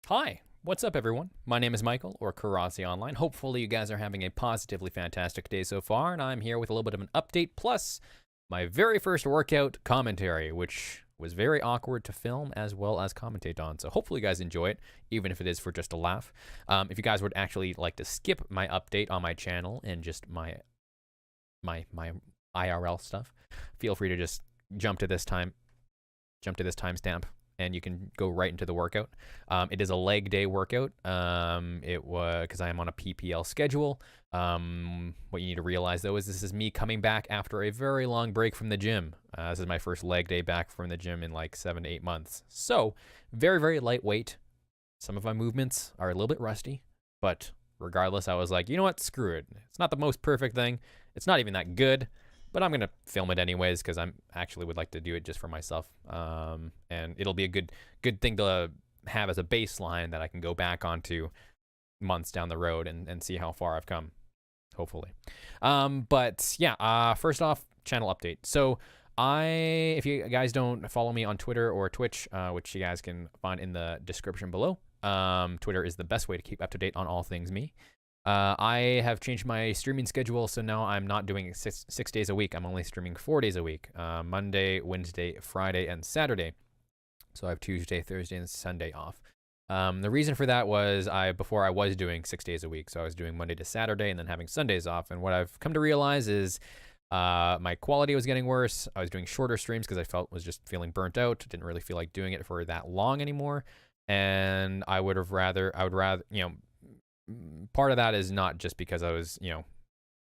Hi, what's up, everyone? My name is Michael, or Kiratze Online. Hopefully, you guys are having a positively fantastic day so far, and I'm here with a little bit of an update, plus my very first workout commentary, which was very awkward to film as well as commentate on. So hopefully you guys enjoy it, even if it is for just a laugh. If you guys would actually like to skip my update on my channel and just my IRL stuff, feel free to just jump to this timestamp, and you can go right into the workout. It is a leg day workout. It was because I am on a PPL schedule. What you need to realize, though, is this is me coming back after a very long break from the gym. This is my first leg day back from the gym in like 7 to 8 months. So very, very lightweight. Some of my movements are a little bit rusty, but regardless, I was like, you know what? Screw it. It's not the most perfect thing. It's not even that good. But I'm going to film it anyways because I'm actually would like to do it just for myself. And it'll be a good thing to have as a baseline that I can go back onto months down the road and see how far I've come, hopefully. But yeah, first off, channel update. So if you guys don't follow me on Twitter or Twitch, which you guys can find in the description below, Twitter is the best way to keep up to date on all things me. I have changed my streaming schedule, so now I'm not doing six days a week. I'm only streaming 4 days a week, Monday, Wednesday, Friday, and Saturday. So I have Tuesday, Thursday, and Sunday off. The reason for that was before I was doing 6 days a week, so I was doing Monday to Saturday and then having Sundays off. And what I've come to realize is my quality was getting worse. I was doing shorter streams because I was just feeling burnt out. Didn't really feel like doing it for that long anymore. And I would rather, part of that is not just because I was,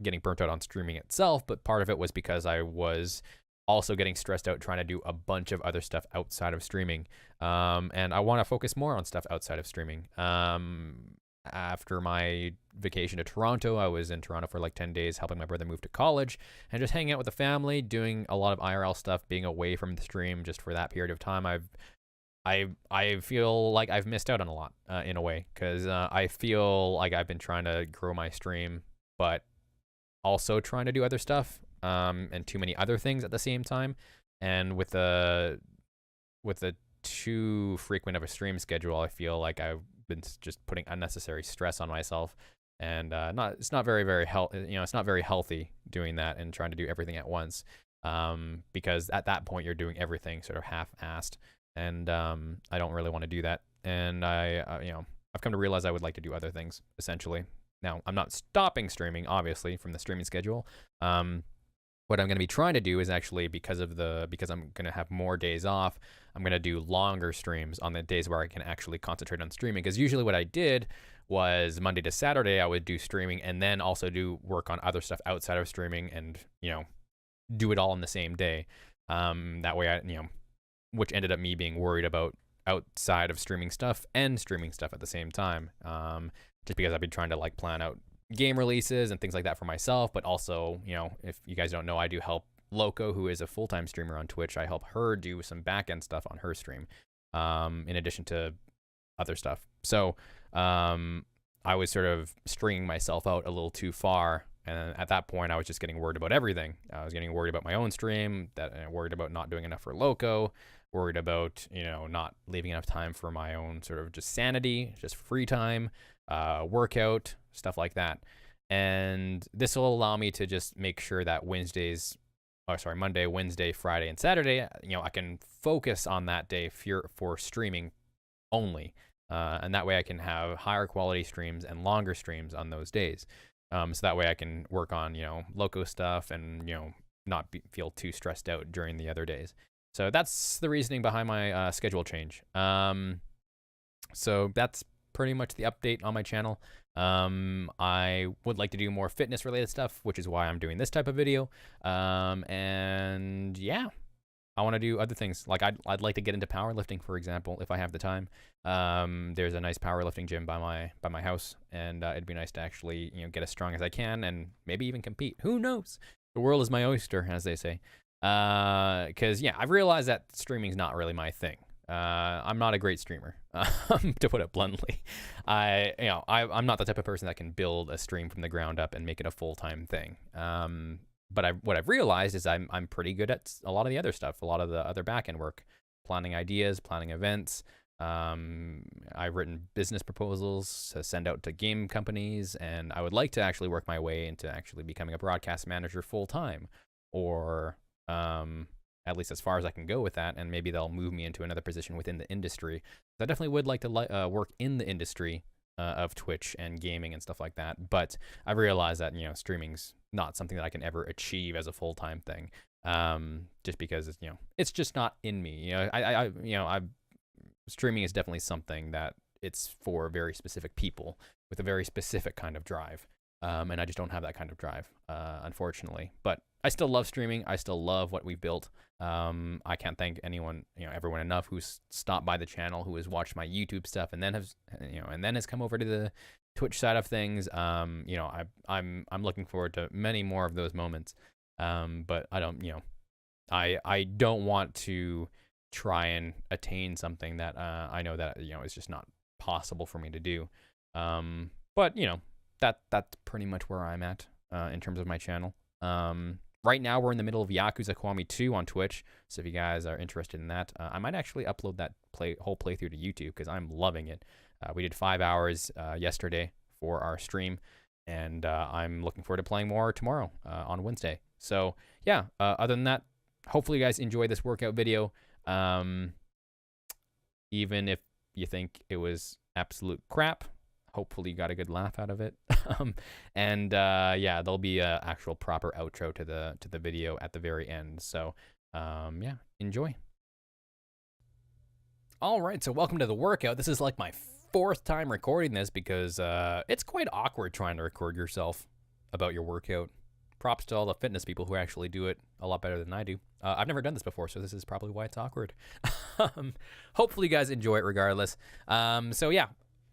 getting burnt out on streaming itself, but part of it was because I was also getting stressed out trying to do a bunch of other stuff outside of streaming. And I want to focus more on stuff outside of streaming. After my vacation to Toronto, I was in Toronto for like 10 days helping my brother move to college and just hanging out with the family, doing a lot of IRL stuff, being away from the stream just for that period of time. I feel like I've missed out on a lot in a way because I feel like I've been trying to grow my stream, but also trying to do other stuff and too many other things at the same time. And with the too frequent of a stream schedule, I feel like I've been just putting unnecessary stress on myself, and it's not very it's not very healthy doing that and trying to do everything at once because at that point you're doing everything sort of half-assed. And I don't really want to do that. And I've come to realize I would like to do other things, essentially. Now, I'm not stopping streaming, obviously, from the streaming schedule. What I'm going to be trying to do is actually, because I'm going to have more days off, I'm going to do longer streams on the days where I can actually concentrate on streaming. Because usually what I did was Monday to Saturday, I would do streaming and then also do work on other stuff outside of streaming and, do it all in the same day. That way, which ended up me being worried about outside of streaming stuff and streaming stuff at the same time. Just because I've been trying to like plan out game releases and things like that for myself, but also, if you guys don't know, I do help Loco, who is a full-time streamer on Twitch. I help her do some back-end stuff on her stream, in addition to other stuff. So I was sort of stringing myself out a little too far. And at that point, I was just getting worried about everything. I was getting worried about my own stream, worried about not doing enough for Loco, worried about, not leaving enough time for my own sort of just sanity, just free time, workout, stuff like that. And this will allow me to just make sure that Monday, Wednesday, Friday, and Saturday, I can focus on that day for streaming only. And that way I can have higher quality streams and longer streams on those days. So that way I can work on, Loco stuff and, not feel too stressed out during the other days. So that's the reasoning behind my schedule change. So that's pretty much the update on my channel. I would like to do more fitness related stuff, which is why I'm doing this type of video. And yeah, I want to do other things. Like I'd like to get into powerlifting, for example, if I have the time. There's a nice powerlifting gym by my house, and it'd be nice to actually get as strong as I can and maybe even compete. Who knows? The world is my oyster, as they say. Because yeah, I've realized that streaming's not really my thing. I'm not a great streamer, to put it bluntly. I'm not the type of person that can build a stream from the ground up and make it a full-time thing. But what I've realized is I'm pretty good at a lot of the other stuff, a lot of the other back-end work, planning ideas, planning events, I've written business proposals to send out to game companies, and I would like to actually work my way into actually becoming a broadcast manager full time, or at least as far as I can go with that, and maybe they'll move me into another position within the industry. I definitely would like to work in the industry of Twitch and gaming and stuff like that, but I realize that, you know, streaming's not something that I can ever achieve as a full-time thing, just because it's, you know, it's just not in me. You know, streaming is definitely something that it's for very specific people with a very specific kind of drive, and I just don't have that kind of drive, unfortunately. But I still love streaming. I still love what we've built. I can't thank everyone enough who's stopped by the channel, who has watched my YouTube stuff, and then has come over to the Twitch side of things. I'm looking forward to many more of those moments. But I don't want to try and attain something that I know that is just not possible for me to do. But that's pretty much where I'm at in terms of my channel. Right now, we're in the middle of Yakuza Kiwami 2 on Twitch, so if you guys are interested in that, I might actually upload that whole playthrough to YouTube because I'm loving it. We did 5 hours yesterday for our stream, and I'm looking forward to playing more tomorrow on Wednesday. So, yeah, other than that, hopefully you guys enjoy this workout video. Even if you think it was absolute crap, hopefully you got a good laugh out of it. Yeah, there'll be a actual proper outro to the video at the very end. So yeah, enjoy. All right, so welcome to the workout. This is like my 4th time recording this because it's quite awkward trying to record yourself about your workout. Props to all the fitness people who actually do it a lot better than I do. I've never done this before, so this is probably why it's awkward. Hopefully you guys enjoy it regardless. So yeah,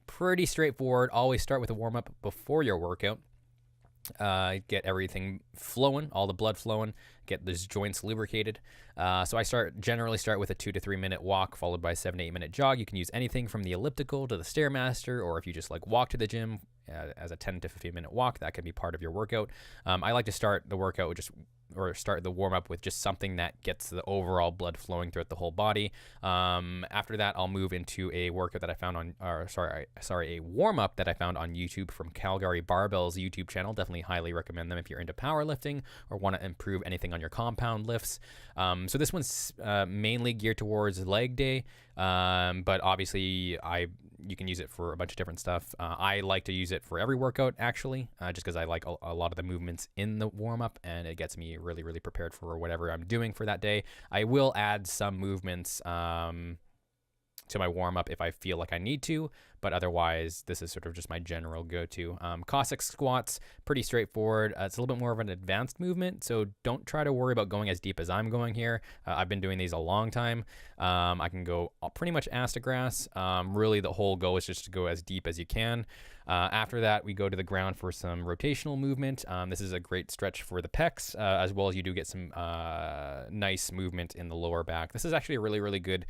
pretty straightforward. Always start with a warm-up before your workout. Get everything flowing, all the blood flowing, get those joints lubricated. So I generally start with a 2 to 3 minute walk followed by a 7 to 8 minute jog. You can use anything from the elliptical to the Stairmaster, or if you just like walk to the gym as a 10 to 15 minute walk, that can be part of your workout. I like to start the workout with start the warm up with just something that gets the overall blood flowing throughout the whole body. After that, I'll move into a workout that I found a warm up that I found on YouTube from Calgary Barbell's YouTube channel. Definitely highly recommend them if you're into powerlifting or want to improve anything on your compound lifts. So this one's mainly geared towards leg day, but obviously you can use it for a bunch of different stuff. I like to use it for every workout, actually, just because I like a lot of the movements in the warm-up, and it gets me really, really prepared for whatever I'm doing for that day. I will add some movements to my warm-up if I feel like I need to, but otherwise, this is sort of just my general go-to. Cossack squats, pretty straightforward. It's a little bit more of an advanced movement, so don't try to worry about going as deep as I'm going here. I've been doing these a long time. I can go pretty much ass to grass. Really, the whole goal is just to go as deep as you can. After that, we go to the ground for some rotational movement. This is a great stretch for the pecs, as well as you do get some nice movement in the lower back. This is actually a really, really good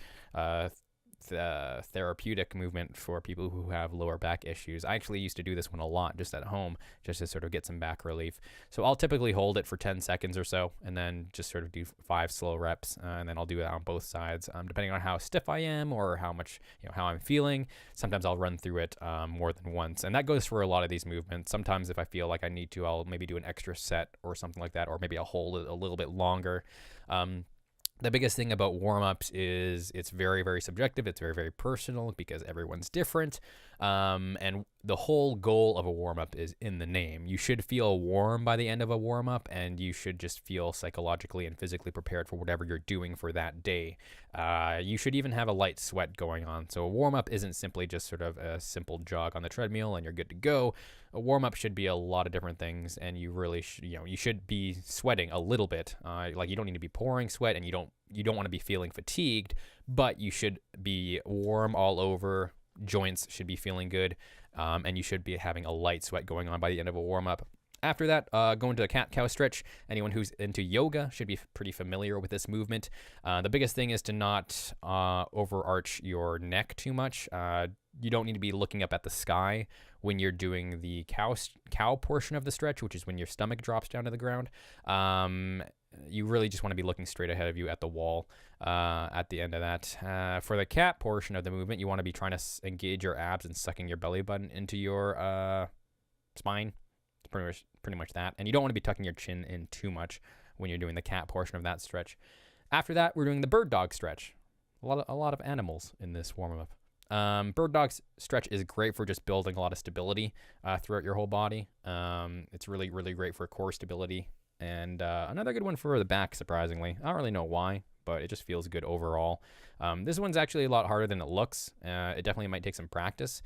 therapeutic movement for people who have lower back issues. I actually used to do this one a lot just at home, just to sort of get some back relief. So I'll typically hold it for 10 seconds or so, and then just sort of do 5 slow reps, and then I'll do it on both sides, depending on how stiff I am or how much, how I'm feeling. Sometimes I'll run through it more than once, and that goes for a lot of these movements. Sometimes if I feel like I need to, I'll maybe do an extra set or something like that, or maybe I'll hold it a little bit longer. The biggest thing about warm-ups is it's very, very subjective. It's very, very personal because everyone's different. And the whole goal of a warm-up is in the name. You should feel warm by the end of a warm-up, and you should just feel psychologically and physically prepared for whatever you're doing for that day. You should even have a light sweat going on. So a warm-up isn't simply just sort of a simple jog on the treadmill and you're good to go. A warm-up should be a lot of different things, and you really should, you should be sweating a little bit. Like, you don't need to be pouring sweat, and you don't want to be feeling fatigued, but you should be warm all over. Joints should be feeling good, and you should be having a light sweat going on by the end of a warm-up. After that, go into a cat-cow stretch. Anyone who's into yoga should be pretty familiar with this movement. The biggest thing is to not overarch your neck too much. You don't need to be looking up at the sky when you're doing the cow portion of the stretch, which is when your stomach drops down to the ground. you really just want to be looking straight ahead of you at the wall at the end of that. For the cat portion of the movement, you want to be trying to engage your abs and sucking your belly button into your spine. It's pretty much that. And you don't want to be tucking your chin in too much when you're doing the cat portion of that stretch. After that, we're doing the bird dog stretch. A lot of animals in this warm-up. Bird dog stretch is great for just building a lot of stability throughout your whole body. It's really, really great for core stability. And another good one for the back, surprisingly. I don't really know why, but it just feels good overall. This one's actually a lot harder than it looks. It definitely might take some practice.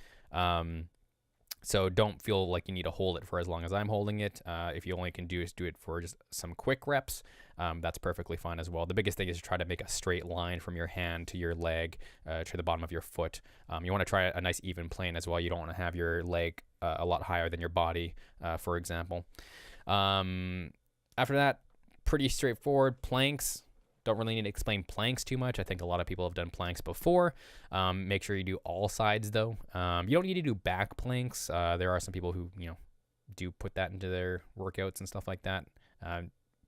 So don't feel like you need to hold it for as long as I'm holding it. If you only can do it for just some quick reps, that's perfectly fine as well. The biggest thing is to try to make a straight line from your hand to your leg to the bottom of your foot. You want to try a nice even plane as well. You don't want to have your leg a lot higher than your body, for example. After that, pretty straightforward. Planks. Don't really need to explain planks too much. I think a lot of people have done planks before. Make sure you do all sides though. You don't need to do back planks. There are some people who, do put that into their workouts and stuff like that.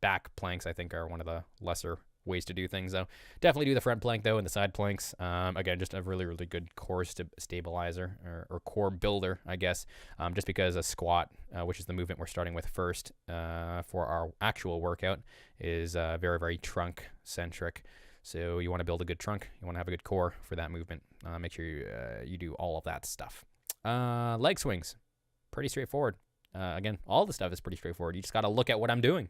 Back planks, I think, are one of the lesser ways to do things though. Definitely do the front plank though and the side planks. Again, just a really, really good core stabilizer or core builder, I guess. Just because a squat, which is the movement we're starting with first for our actual workout, is very, very trunk centric. So you want to build a good trunk. You want to have a good core for that movement. Make sure you do all of that stuff. Leg swings, pretty straightforward. Again, all the stuff is pretty straightforward. You just got to look at what I'm doing.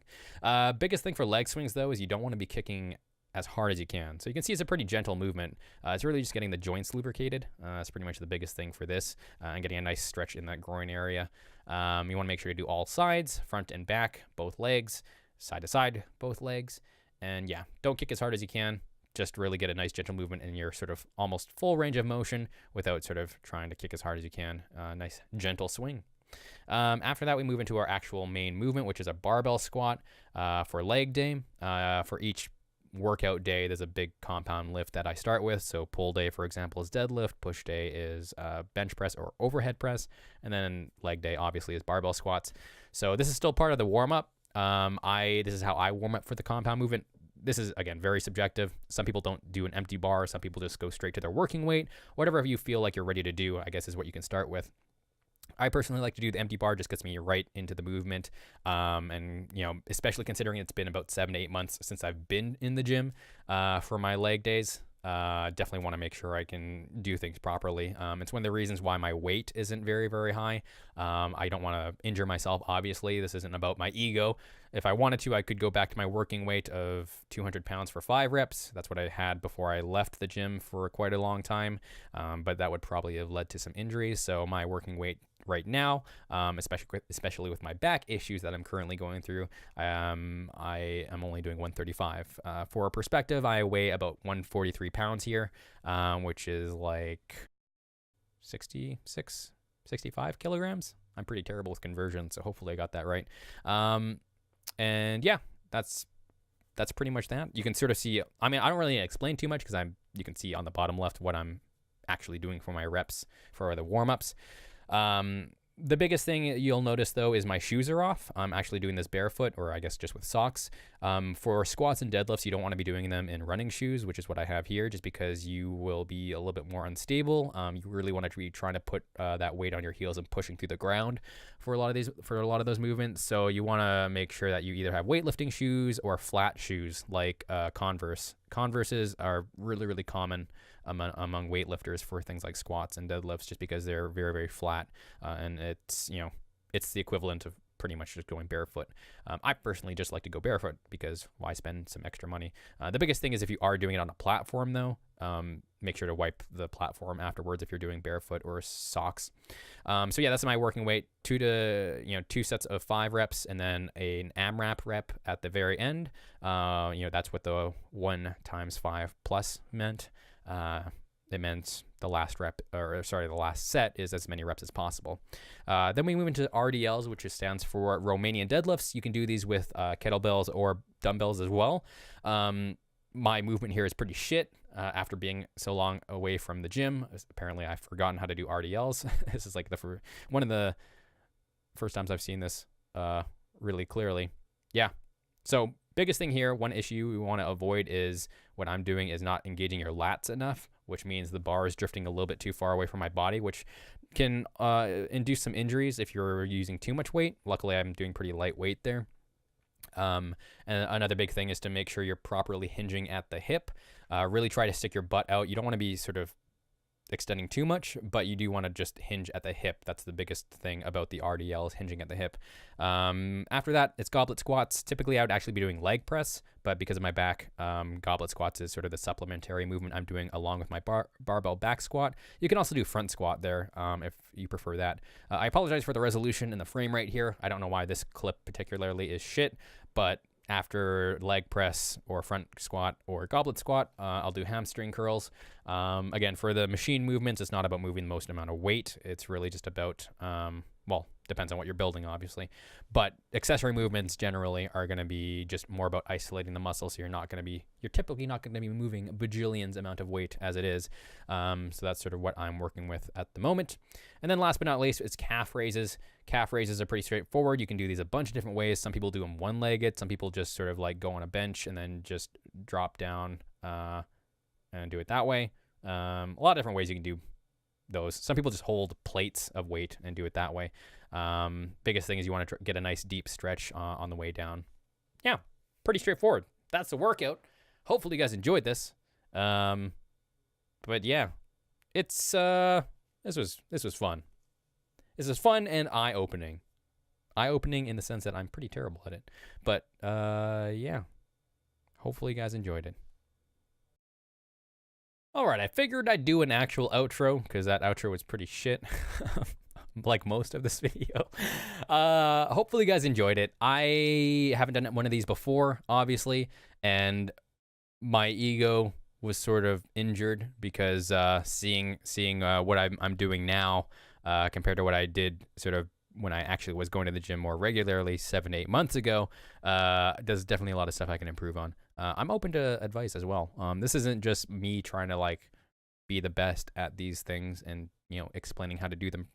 Biggest thing for leg swings, though, is you don't want to be kicking as hard as you can. So you can see it's a pretty gentle movement. It's really just getting the joints lubricated. That's pretty much the biggest thing for this, and getting a nice stretch in that groin area. You want to make sure you do all sides, front and back, both legs, side to side, both legs. And yeah, don't kick as hard as you can. Just really get a nice gentle movement in your sort of almost full range of motion without sort of trying to kick as hard as you can. Nice gentle swing. After that, we move into our actual main movement, which is a barbell squat for leg day. For each workout day, there's a big compound lift that I start with. So pull day, for example, is deadlift. Push day is bench press or overhead press. And then leg day, obviously, is barbell squats. So this is still part of the warm-up. This is how I warm up for the compound movement. This is, again, very subjective. Some people don't do an empty bar. Some people just go straight to their working weight. Whatever you feel like you're ready to do, I guess, is what you can start with. I personally like to do the empty bar, just gets me right into the movement. And, especially considering it's been about 7 to 8 months since I've been in the gym for my leg days. Definitely want to make sure I can do things properly. It's one of the reasons why my weight isn't very, very high. I don't want to injure myself, obviously. This isn't about my ego. If I wanted to, I could go back to my working weight of 200 pounds for 5 reps. That's what I had before I left the gym for quite a long time. But that would probably have led to some injuries. So my working weight right now, especially with my back issues that I'm currently going through, I am only doing 135. For perspective, I weigh about 143 pounds here, which is like 65 kilograms. I'm pretty terrible with conversion, so hopefully I got that right. And yeah, that's pretty much that. You can sort of see, I don't really explain too much because you can see on the bottom left what I'm actually doing for my reps for the warm-ups. The biggest thing you'll notice, though, is my shoes are off. I'm actually doing this barefoot, or I guess just with socks. For squats and deadlifts, you don't want to be doing them in running shoes, which is what I have here, just because you will be a little bit more unstable. You really want to be trying to put that weight on your heels and pushing through the ground for a lot of those movements. So you want to make sure that you either have weightlifting shoes or flat shoes like Converse. Converses are really, really common among weightlifters for things like squats and deadlifts, just because they're very, very flat, and it's the equivalent of pretty much just going barefoot. I personally just like to go barefoot because why spend some extra money? The biggest thing is if you are doing it on a platform, though, make sure to wipe the platform afterwards if you're doing barefoot or socks. So yeah, that's my working weight. 2 sets of 5 reps, and then an AMRAP rep at the very end. That's what the 1 times 5 plus meant. It meant the last set is as many reps as possible. Then we move into RDLs, which stands for Romanian deadlifts. You can do these with kettlebells or dumbbells as well. My movement here is pretty shit after being so long away from the gym. Apparently, I've forgotten how to do RDLs. This is like one of the first times I've seen this really clearly. Yeah. So Biggest thing here, one issue we want to avoid is what I'm doing is not engaging your lats enough, which means the bar is drifting a little bit too far away from my body, which can induce some injuries if you're using too much weight. Luckily, I'm doing pretty lightweight there. And another big thing is to make sure you're properly hinging at the hip. Really try to stick your butt out. You don't want to be sort of extending too much, but you do want to just hinge at the hip. That's the biggest thing about the RDL, is hinging at the hip. After that, it's goblet squats. Typically, I would actually be doing leg press, but because of my back, goblet squats is sort of the supplementary movement I'm doing along with my barbell back squat. You can also do front squat there if you prefer that. I apologize for the resolution and the frame rate here. I don't know why this clip particularly is shit, but after leg press or front squat or goblet squat, I'll do hamstring curls. Again, for the machine movements, it's not about moving the most amount of weight. It's really just about, well, depends on what you're building, obviously. But accessory movements generally are going to be just more about isolating the muscle. So you're typically not going to be moving a bajillions amount of weight as it is. So that's sort of what I'm working with at the moment. And then last but not least, it's calf raises. Calf raises are pretty straightforward. You can do these a bunch of different ways. Some people do them one-legged. Some people just sort of like go on a bench and then just drop down and do it that way. A lot of different ways you can do those. Some people just hold plates of weight and do it that way. Biggest thing is you want to get a nice deep stretch on the way down. Yeah, pretty straightforward. That's the workout. Hopefully you guys enjoyed this. But yeah, it's this was fun. This is fun and eye-opening. Eye-opening in the sense that I'm pretty terrible at it. But yeah, hopefully you guys enjoyed it. All right, I figured I'd do an actual outro because that outro was pretty shit, like most of this video. Hopefully you guys enjoyed it. I haven't done one of these before, obviously, and my ego was sort of injured because seeing what I'm doing now compared to what I did sort of when I actually was going to the gym more regularly 7 to 8 months ago, there's definitely a lot of stuff I can improve on. I'm open to advice as well. This isn't just me trying to like be the best at these things and, you know, explaining how to do them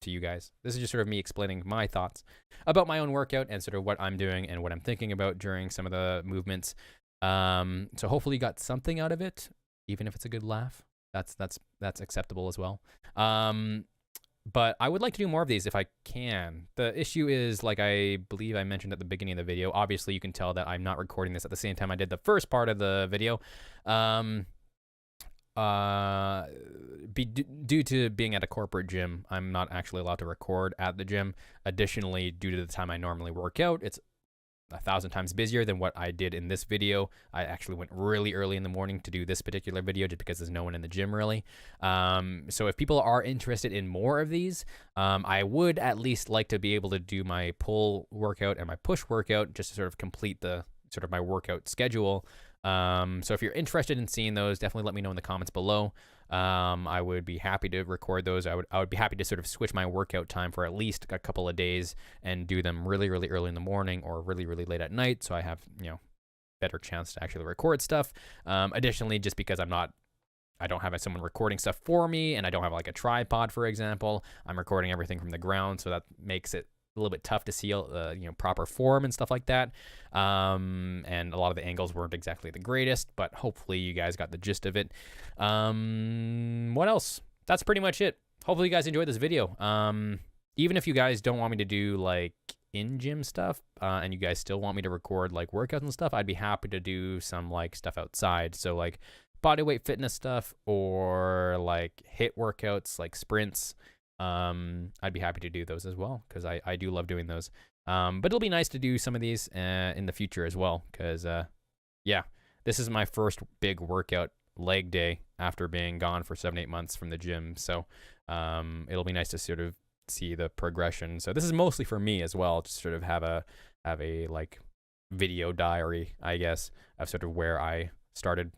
to you guys. This is just sort of me explaining my thoughts about my own workout and sort of what I'm doing and what I'm thinking about during some of the movements. So hopefully you got something out of it, even if it's a good laugh. That's acceptable as well. But I would like to do more of these if I can. The issue is, like I believe I mentioned at the beginning of the video, obviously you can tell that I'm not recording this at the same time I did the first part of the video. Due to being at a corporate gym, I'm not actually allowed to record at the gym. Additionally, due to the time I normally work out, it's 1,000 times busier than what I did in this video. I actually went really early in the morning to do this particular video just because there's no one in the gym really. So if people are interested in more of these, I would at least like to be able to do my pull workout and my push workout just to sort of complete the sort of my workout schedule. So if you're interested in seeing those, definitely let me know in the comments below. I would be happy to record those. I would be happy to sort of switch my workout time for at least a couple of days and do them really, really early in the morning or really, really late at night. So I have, you know, better chance to actually record stuff. Additionally, just because I don't have someone recording stuff for me and I don't have like a tripod, for example, I'm recording everything from the ground. So that makes it a little bit tough to see, you know, proper form and stuff like that. And a lot of the angles weren't exactly the greatest, but hopefully you guys got the gist of it. What else? That's pretty much it. Hopefully you guys enjoyed this video. Even if you guys don't want me to do like in-gym stuff, and you guys still want me to record like workouts and stuff, I'd be happy to do some like stuff outside. So like bodyweight fitness stuff or like HIIT workouts, like sprints. I'd be happy to do those as well because I do love doing those. But it'll be nice to do some of these in the future as well because yeah, this is my first big workout leg day after being gone for 7-8 months from the gym. So it'll be nice to sort of see the progression. So this is mostly for me as well, to sort of have a like video diary, I guess, of sort of where I started.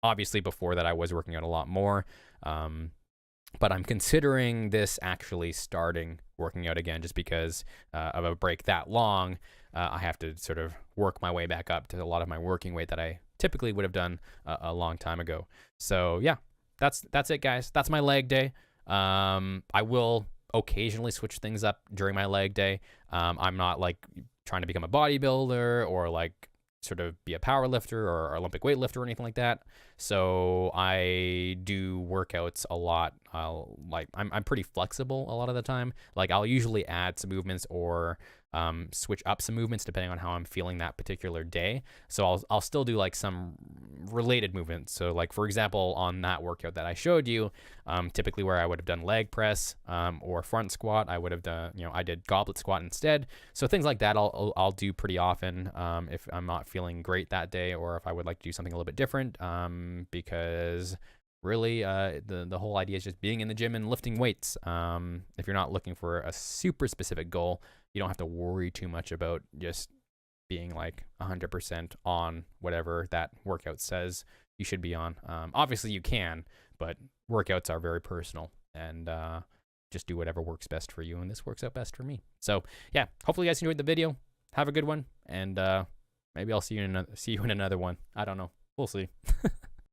Obviously before that I was working out a lot more. But I'm considering this actually starting working out again just because of a break that long. I have to sort of work my way back up to a lot of my working weight that I typically would have done a long time ago. So yeah, that's it, guys. That's my leg day. I will occasionally switch things up during my leg day. I'm not like trying to become a bodybuilder or like sort of be a power lifter or Olympic weightlifter or anything like that. So I do workouts a lot. I'm pretty flexible a lot of the time. Like I'll usually add some movements or switch up some movements depending on how I'm feeling that particular day. So I'll still do like some related movements. So like for example, on that workout that I showed you, typically where I would have done leg press or front squat, I would have done, I did goblet squat instead. So things like that I'll do pretty often if I'm not feeling great that day, or if I would like to do something a little bit different, because really the whole idea is just being in the gym and lifting weights. If you're not looking for a super specific goal, you don't have to worry too much about just being like 100% on whatever that workout says you should be on. Obviously you can, but workouts are very personal, and just do whatever works best for you, and this works out best for me. So yeah, hopefully you guys enjoyed the video. Have a good one, and maybe I'll see you in another one. I don't know. We'll see.